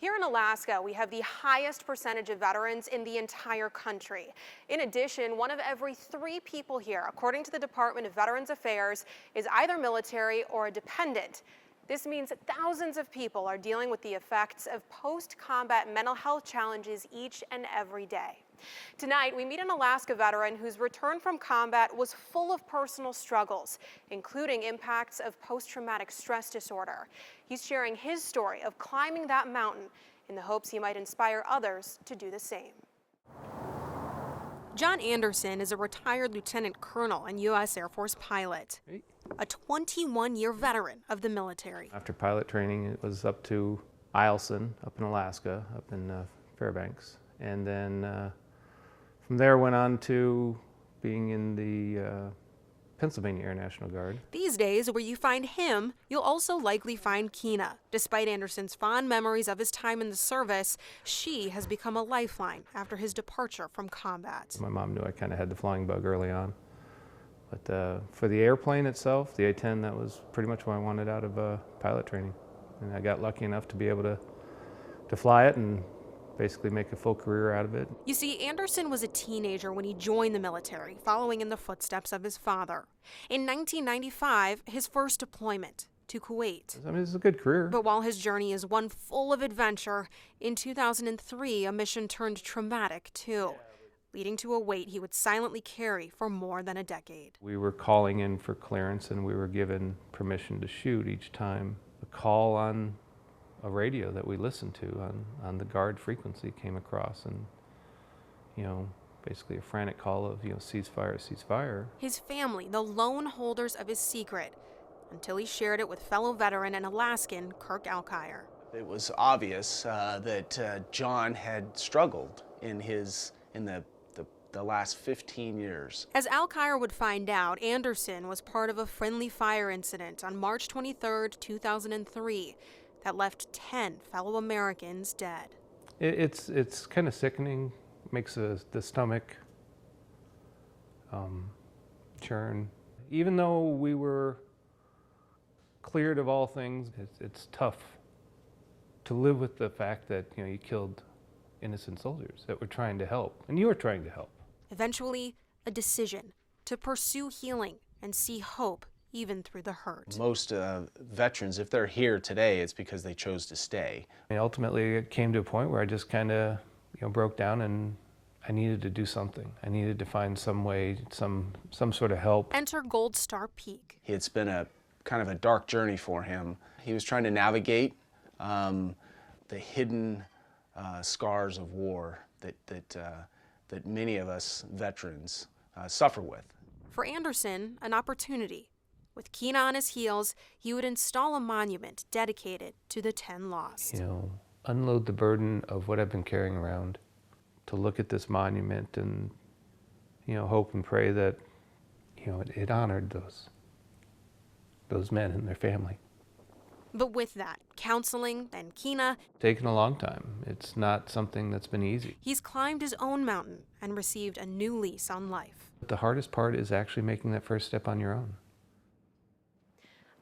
Here in Alaska, we have the highest percentage of veterans in the entire country. In addition, one of every 3 people here, according to the Department of Veterans Affairs, is either military or a dependent. This means that thousands of people are dealing with the effects of post-combat mental health challenges each and every day. Tonight, we meet an Alaska veteran whose return from combat was full of personal struggles, including impacts of post-traumatic stress disorder. He's sharing his story of climbing that mountain in the hopes he might inspire others to do the same. John Anderson is a retired lieutenant colonel and U.S. Air Force pilot, a 21-year veteran of the military. After pilot training, it was up to Eielson, up in Alaska, up in Fairbanks, and then from there went on to being in the Pennsylvania Air National Guard. These days, where you find him, you'll also likely find Keena. Despite Anderson's fond memories of his time in the service, she has become a lifeline after his departure from combat. My mom knew I kind of had the flying bug early on. But for the airplane itself, the A-10, that was pretty much what I wanted out of pilot training. And I got lucky enough to be able to fly it and basically make a full career out of it. You see, Anderson was a teenager when he joined the military, following in the footsteps of his father. In 1995, his first deployment to Kuwait. I mean, it's a good career. But while his journey is one full of adventure, in 2003, a mission turned traumatic too, leading to a weight he would silently carry for more than a decade. We were calling in for clearance and we were given permission to shoot each time a call on a radio that we listened to on the guard frequency came across, and basically a frantic call of ceasefire, ceasefire. His family, the lone holders of his secret, until he shared it with fellow veteran and Alaskan Kirk Alkire. It was obvious that John had struggled in the last 15 years. As Alkire would find out, Anderson was part of a friendly fire incident on March 23, 2003. That left 10 fellow Americans dead. It's kind of sickening, makes the stomach churn. Even though we were cleared of all things, it's tough to live with the fact that you killed innocent soldiers that were trying to help, and you were trying to help. Eventually, a decision to pursue healing and see hope even through the hurt. Most veterans, if they're here today, it's because they chose to stay. And ultimately, it came to a point where I just kind of broke down, and I needed to do something. I needed to find some way, some sort of help. Enter Gold Star Peak. It's been a kind of a dark journey for him. He was trying to navigate the hidden scars of war that many of us veterans suffer with. For Anderson, an opportunity. With Keena on his heels, he would install a monument dedicated to the 10 lost. Unload the burden of what I've been carrying around, to look at this monument and, hope and pray that, it honored those men and their family. But with that, counseling and Keena, taken a long time. It's not something that's been easy. He's climbed his own mountain and received a new lease on life. But the hardest part is actually making that first step on your own.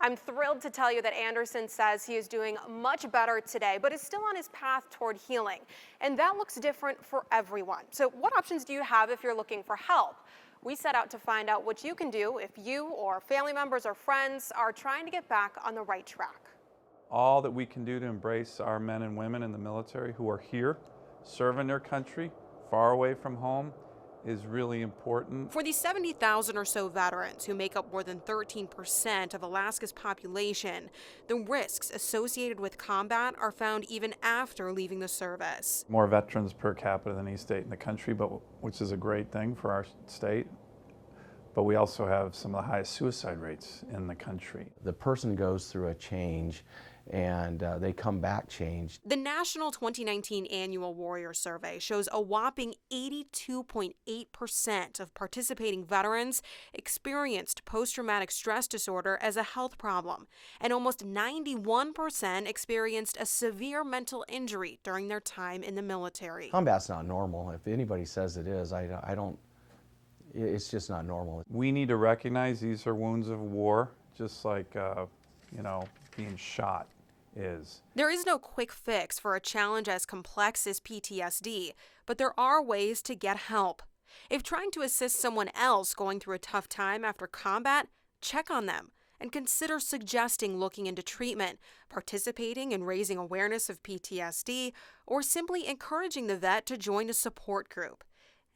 I'm thrilled to tell you that Anderson says he is doing much better today, but is still on his path toward healing. And that looks different for everyone. So what options do you have if you're looking for help? We set out to find out what you can do if you or family members or friends are trying to get back on the right track. All that we can do to embrace our men and women in the military who are here, serving their country, far away from home, is really important. For the 70,000 or so veterans who make up more than 13% of Alaska's population, the risks associated with combat are found even after leaving the service. More veterans per capita than any state in the country, which is a great thing for our state. But we also have some of the highest suicide rates in the country. The person goes through a change and they come back changed. The National 2019 Annual Warrior Survey shows a whopping 82.8% of participating veterans experienced post-traumatic stress disorder as a health problem, and almost 91% experienced a severe mental injury during their time in the military. Combat's not normal. If anybody says it is, I don't. It's just not normal. We need to recognize these are wounds of war, just like being shot. is. There is no quick fix for a challenge as complex as PTSD, but there are ways to get help. If trying to assist someone else going through a tough time after combat, check on them and consider suggesting looking into treatment, participating in raising awareness of PTSD, or simply encouraging the vet to join a support group.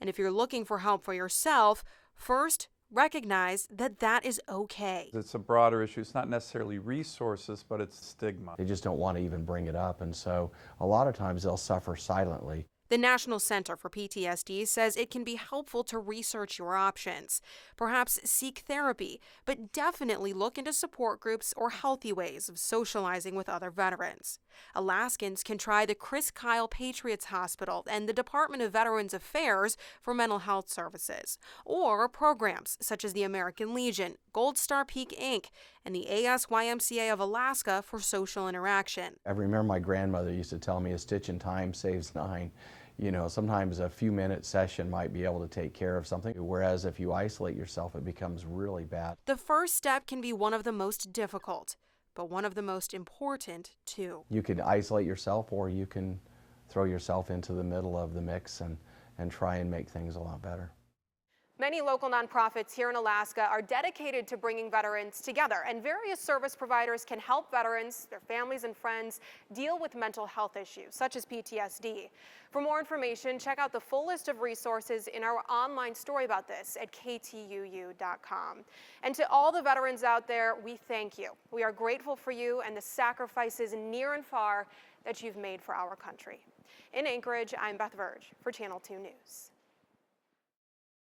And if you're looking for help for yourself, first, recognize that that is okay. It's a broader issue. It's not necessarily resources, but it's stigma. They just don't want to even bring it up, and so a lot of times they'll suffer silently. The National Center for PTSD says it can be helpful to research your options. Perhaps seek therapy, but definitely look into support groups or healthy ways of socializing with other veterans. Alaskans can try the Chris Kyle Patriots Hospital and the Department of Veterans Affairs for mental health services, or programs such as the American Legion, Gold Star Peak Inc., and the ASYMCA of Alaska for social interaction. I remember my grandmother used to tell me a stitch in time saves 9. You know, sometimes a few minute session might be able to take care of something, whereas if you isolate yourself, it becomes really bad. The first step can be one of the most difficult, but one of the most important too. You can isolate yourself, or you can throw yourself into the middle of the mix and try and make things a lot better. Many local nonprofits here in Alaska are dedicated to bringing veterans together, and various service providers can help veterans, their families and friends deal with mental health issues such as PTSD. For more information, check out the full list of resources in our online story about this at ktuu.com. And to all the veterans out there, we thank you. We are grateful for you and the sacrifices near and far that you've made for our country. In Anchorage, I'm Beth Verge for Channel 2 News.